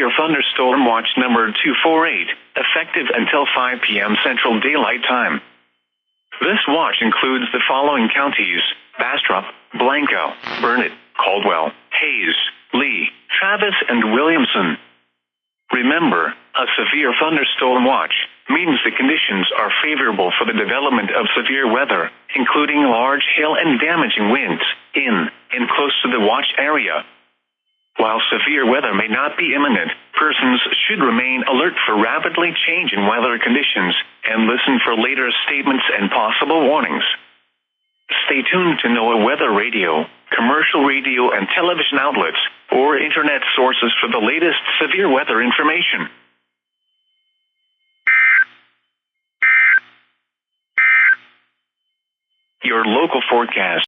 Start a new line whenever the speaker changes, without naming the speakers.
Severe Thunderstorm Watch number 248, effective until 5 p.m. Central Daylight Time. This watch includes the following counties: Bastrop, Blanco, Burnett, Caldwell, Hayes, Lee, Travis, and Williamson. Remember, a severe thunderstorm watch means the conditions are favorable for the development of severe weather, including large hail and damaging winds, in and close to the watch area. While severe weather may not be imminent, persons should remain alert for rapidly changing weather conditions and listen for later statements and possible warnings. Stay tuned to NOAA weather radio, commercial radio and television outlets, or internet sources for the latest severe weather information. Your local forecast.